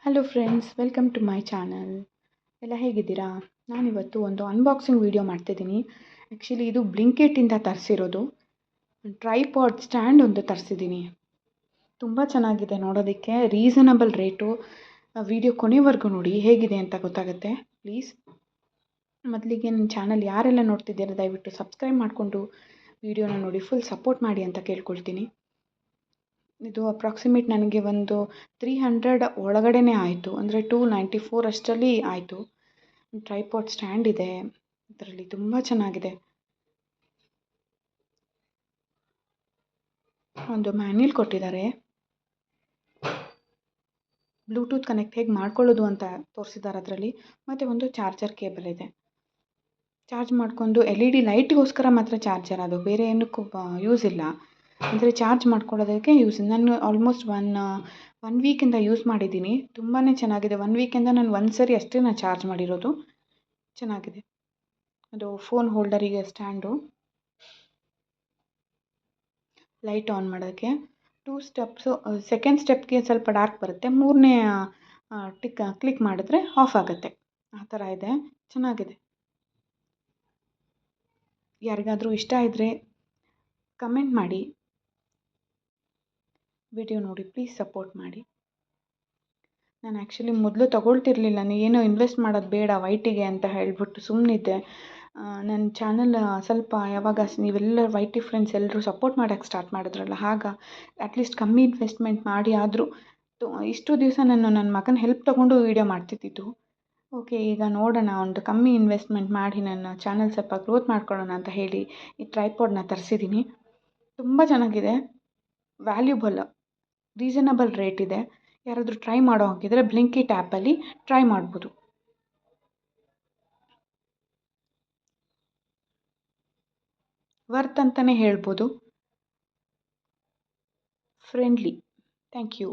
Hello friends, welcome to my channel. ಎಲ್ಲ ಹೇಗಿದ್ದೀರಾ? ನಾನಿವತ್ತು ಒಂದು ಅನ್ಬಾಕ್ಸಿಂಗ್ ವಿಡಿಯೋ ಮಾಡ್ತಿದ್ದೀನಿ. ಆ್ಯಕ್ಚುಲಿ ಇದು ಬ್ಲಿಂಕಿಟಿಂದ ತರಿಸಿರೋದು. ಟ್ರೈಪಾಡ್ ಸ್ಟ್ಯಾಂಡ್ ಒಂದು ತರಿಸಿದ್ದೀನಿ. ತುಂಬ ಚೆನ್ನಾಗಿದೆ ನೋಡೋದಕ್ಕೆ, ರೀಸನಬಲ್ ರೇಟು. ವಿಡಿಯೋ ಕೊನೆವರೆಗೂ ನೋಡಿ, ಹೇಗಿದೆ ಅಂತ ಗೊತ್ತಾಗುತ್ತೆ. ಪ್ಲೀಸ್ ಮೊದಲಿಗೆ ನನ್ನ ಚಾನಲ್ ಯಾರೆಲ್ಲ ನೋಡ್ತಿದ್ದೀರಾ ದಯವಿಟ್ಟು ಸಬ್ಸ್ಕ್ರೈಬ್ ಮಾಡಿಕೊಂಡು ವಿಡಿಯೋನ ನೋಡಿ ಫುಲ್ ಸಪೋರ್ಟ್ ಮಾಡಿ ಅಂತ ಕೇಳ್ಕೊಳ್ತೀನಿ. ಇದು ಅಪ್ರಾಕ್ಸಿಮೇಟ್ ನನಗೆ ಒಂದು 300 ಒಳಗಡೆನೇ ಆಯಿತು, ಅಂದರೆ 294 ಅಷ್ಟರಲ್ಲಿ ಆಯಿತು. ಟ್ರೈಪಾಡ್ ಸ್ಟ್ಯಾಂಡ್ ಇದೆ ಇದರಲ್ಲಿ, ತುಂಬ ಚೆನ್ನಾಗಿದೆ. ಒಂದು ಮ್ಯಾನ್ಯಲ್ ಕೊಟ್ಟಿದ್ದಾರೆ. ಬ್ಲೂಟೂತ್ ಕನೆಕ್ಟ್ ಹೇಗೆ ಮಾಡ್ಕೊಳ್ಳೋದು ಅಂತ ತೋರಿಸಿದ್ದಾರೆ ಅದರಲ್ಲಿ. ಮತ್ತು ಒಂದು ಚಾರ್ಜರ್ ಕೇಬಲ್ ಇದೆ. ಚಾರ್ಜ್ ಮಾಡಿಕೊಂಡು LED ಲೈಟ್ಗೋಸ್ಕರ ಮಾತ್ರ ಚಾರ್ಜರ್, ಅದು ಬೇರೆ ಏನಕ್ಕೂ ಯೂಸ್ ಇಲ್ಲ. ಅಂದರೆ ಚಾರ್ಜ್ ಮಾಡ್ಕೊಳ್ಳೋದಕ್ಕೆ ಯೂಸ್. ನಾನು ಆಲ್ಮೋಸ್ಟ್ ಒನ್ ವೀಕಿಂದ ಯೂಸ್ ಮಾಡಿದ್ದೀನಿ. ತುಂಬಾ ಚೆನ್ನಾಗಿದೆ. 1 ವೀಕಿಂದ ನಾನು ಒಂದು ಸರಿ ಅಷ್ಟೇ ಚಾರ್ಜ್ ಮಾಡಿರೋದು. ಚೆನ್ನಾಗಿದೆ. ಅದು ಫೋನ್ ಹೋಲ್ಡರಿಗೆ ಸ್ಟ್ಯಾಂಡು. ಲೈಟ್ ಆನ್ ಮಾಡೋಕ್ಕೆ 2 ಸ್ಟೆಪ್ಸು. ಸೆಕೆಂಡ್ ಸ್ಟೆಪ್ಗೆ ಸ್ವಲ್ಪ ಡಾರ್ಕ್ ಬರುತ್ತೆ, ಮೂರನೇ ಕ್ಲಿಕ್ ಮಾಡಿದ್ರೆ ಆಫ್ ಆಗುತ್ತೆ. ಆ ಥರ ಇದೆ, ಚೆನ್ನಾಗಿದೆ. ಯಾರಿಗಾದರೂ ಇಷ್ಟ ಇದ್ದರೆ ಕಮೆಂಟ್ ಮಾಡಿ, ವಿಡಿಯೋ ನೋಡಿ ಪ್ಲೀಸ್ ಸಪೋರ್ಟ್ ಮಾಡಿ. ನಾನು ಆ್ಯಕ್ಚುಲಿ ಮೊದಲು ತೊಗೊಳ್ತಿರ್ಲಿಲ್ಲ, ಏನೋ ಇನ್ವೆಸ್ಟ್ ಮಾಡೋದು ಬೇಡ ವೈಟಿಗೆ ಅಂತ ಹೇಳಿಬಿಟ್ಟು ಸುಮ್ಮನಿದ್ದೆ. ನನ್ನ ಚಾನಲ್ ಸ್ವಲ್ಪ ಯಾವಾಗ ನೀವೆಲ್ಲ ವೈಟಿ ಫ್ರೆಂಡ್ಸ್ ಎಲ್ಲರೂ ಸಪೋರ್ಟ್ ಮಾಡೋಕ್ಕೆ ಸ್ಟಾರ್ಟ್ ಮಾಡಿದ್ರಲ್ಲ, ಆಗ ಅಟ್ಲೀಸ್ಟ್ ಕಮ್ಮಿ ಇನ್ವೆಸ್ಟ್ಮೆಂಟ್ ಮಾಡಿ ಆದರೂ ಇಷ್ಟು ದಿವಸ ನಾನು ನನ್ನ ಮಗನ ಹೆಲ್ಪ್ ತೊಗೊಂಡು ವೀಡಿಯೋ ಮಾಡ್ತಿದ್ದಿದ್ದು. ಓಕೆ, ಈಗ ನೋಡೋಣ, ಒಂದು ಕಮ್ಮಿ ಇನ್ವೆಸ್ಟ್ಮೆಂಟ್ ಮಾಡಿ ನನ್ನ ಚಾನಲ್ ಸ್ವಲ್ಪ ಗ್ರೋತ್ ಮಾಡ್ಕೊಳ್ಳೋಣ ಅಂತ ಹೇಳಿ ಈ ಟ್ರೈಪಾಡ್ನ ತರಿಸಿದ್ದೀನಿ. ತುಂಬ ಚೆನ್ನಾಗಿದೆ, ವ್ಯಾಲ್ಯೂಬಲ್, ರೀಸನಬಲ್ ರೇಟ್ ಇದೆ. ಯಾರಾದರೂ ಟ್ರೈ ಮಾಡೋ ಹಾಗಿದ್ರೆ ಬ್ಲಿಂಕಿಟ್ ಆ್ಯಪಲ್ಲಿ ಟ್ರೈ ಮಾಡ್ಬೋದು. ವರ್ತ್ ಅಂತಲೇ ಹೇಳ್ಬೋದು. ಫ್ರೆಂಡ್ಲಿ. Thank you.